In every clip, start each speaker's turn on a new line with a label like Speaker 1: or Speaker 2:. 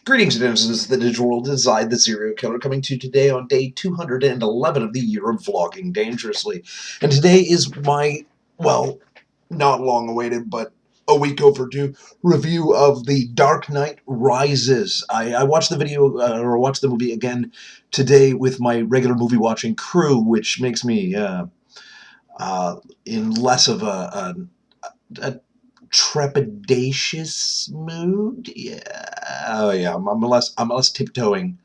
Speaker 1: Greetings, citizens of the digital world. Inside the Serial Killer, coming to you today on day 211 of the year of vlogging dangerously. And today is my, well, not long awaited, but a week overdue review of The Dark Knight Rises. I watched the video, or watched the movie again today with my regular movie watching crew, which makes me in less of a trepidatious mood. Yeah, I'm less tiptoeing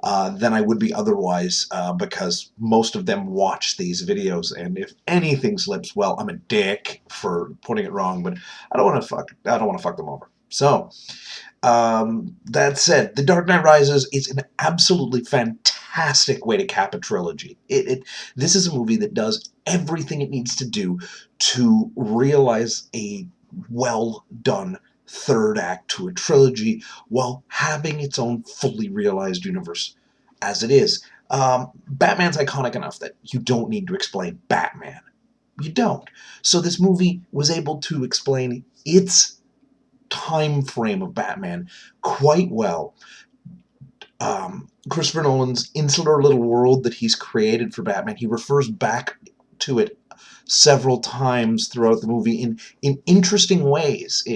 Speaker 1: than I would be otherwise, because most of them watch these videos, and if anything slips, well, I'm a dick for putting it wrong, but I don't want to fuck them over. So, that said, The Dark Knight Rises is an absolutely fantastic way to cap a trilogy. This is a movie that does everything it needs to do to realize a well-done third act to a trilogy while having its own fully realized universe as it is. Batman's iconic enough that you don't need to explain Batman. You don't. So this movie was able to explain its time frame of Batman quite well. Christopher Nolan's insular little world that he's created for Batman, he refers back to it several times throughout the movie in interesting ways.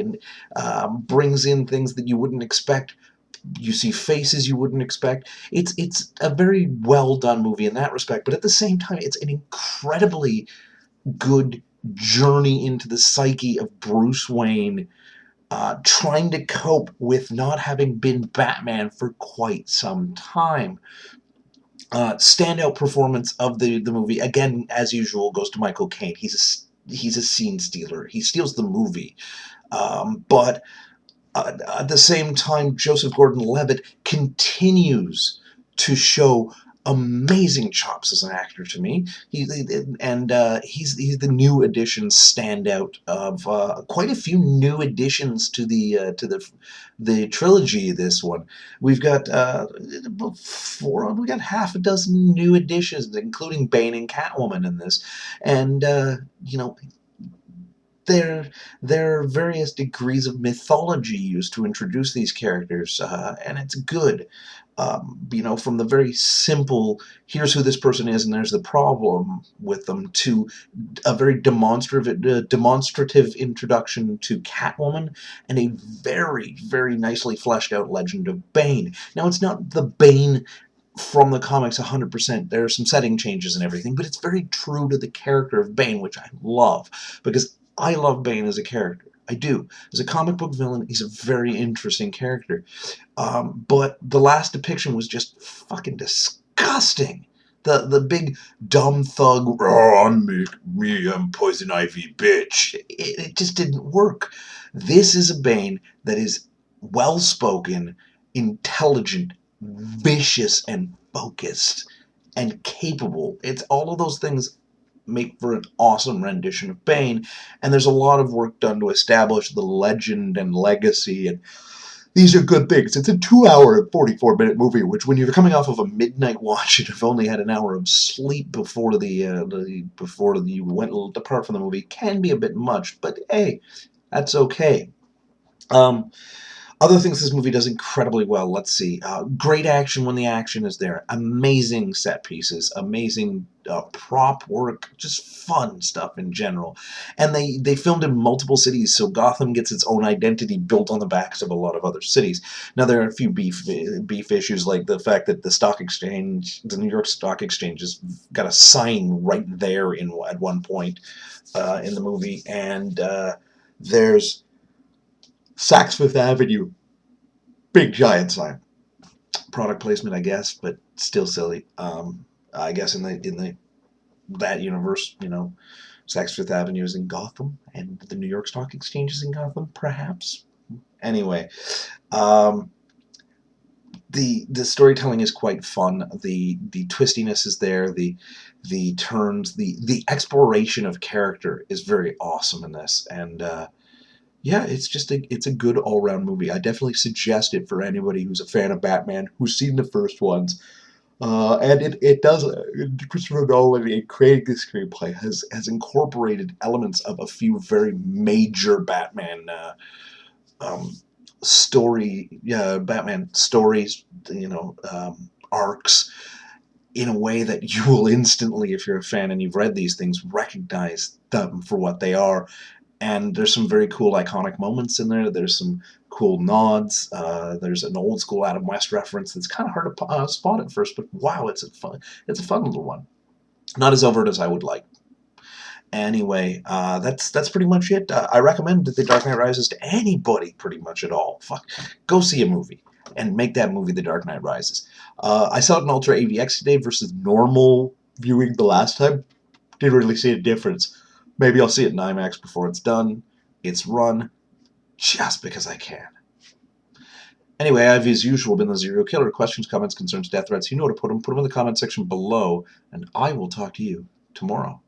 Speaker 1: Brings in things that you wouldn't expect. You see faces you wouldn't expect. It's a very well done movie in that respect, but at the same time, it's an incredibly good journey into the psyche of Bruce Wayne, trying to cope with not having been Batman for quite some time. Standout performance of the movie, again, as usual, goes to Michael Caine. He's a scene stealer. He steals the movie. But at the same time, Joseph Gordon-Levitt continues to show amazing chops as an actor to me. He's the new addition standout of quite a few new additions to the trilogy. This one, we've got we got half a dozen new additions, including Bane and Catwoman in this, and you know. There are various degrees of mythology used to introduce these characters, and it's good. From the very simple, here's who this person is and there's the problem with them, to a very demonstrative introduction to Catwoman, and a very, very nicely fleshed out legend of Bane. Now, it's not the Bane from the comics 100%. There are some setting changes and everything, but it's very true to the character of Bane, which I love, because I love Bane as a character. I do. As a comic book villain, he's a very interesting character. But the last depiction was just fucking disgusting. The big dumb thug, oh, I'm Poison Ivy, bitch. It just didn't work. This is a Bane that is well-spoken, intelligent, vicious, and focused, and capable. It's all of those things make for an awesome rendition of Bane, and there's a lot of work done to establish the legend and legacy, and these are good things. It's a 2-hour and 44-minute movie, which, when you're coming off of a midnight watch and have only had an hour of sleep before you went depart from the movie, can be a bit much, but hey, that's okay. Other things this movie does incredibly well, let's see. Great action when the action is there. Amazing set pieces. Amazing prop work. Just fun stuff in general. And they filmed in multiple cities, so Gotham gets its own identity built on the backs of a lot of other cities. Now, there are a few beef issues, like the fact that the New York Stock Exchange, has got a sign right there at one point in the movie, and there's Saks Fifth Avenue, big giant sign. Product placement, I guess, but still silly. I guess in that universe, Saks Fifth Avenue is in Gotham, and the New York Stock Exchange is in Gotham, perhaps. Anyway, the storytelling is quite fun. The twistiness is there. The turns, the exploration of character is very awesome in this, and yeah, it's a good all-round movie. I definitely suggest it for anybody who's a fan of Batman, who's seen the first ones. And it does, Christopher Nolan, in creating this screenplay, has incorporated elements of a few very major Batman Batman stories, arcs in a way that you will instantly, if you're a fan and you've read these things, recognize them for what they are. And there's some very cool iconic moments in there. There's some cool nods. There's an old school Adam West reference that's kind of hard to spot at first, but wow, it's a fun little one. Not as overt as I would like. Anyway, that's pretty much it. I recommend The Dark Knight Rises to anybody, pretty much at all. Fuck, go see a movie and make that movie The Dark Knight Rises. I saw it in Ultra AVX today versus normal viewing the last time. Didn't really see a difference. Maybe I'll see it in IMAX before it's done. It's run just because I can. Anyway, I've, as usual, been the Zero Killer. Questions, comments, concerns, death threats, you know where to put them. Put them in the comment section below, and I will talk to you tomorrow.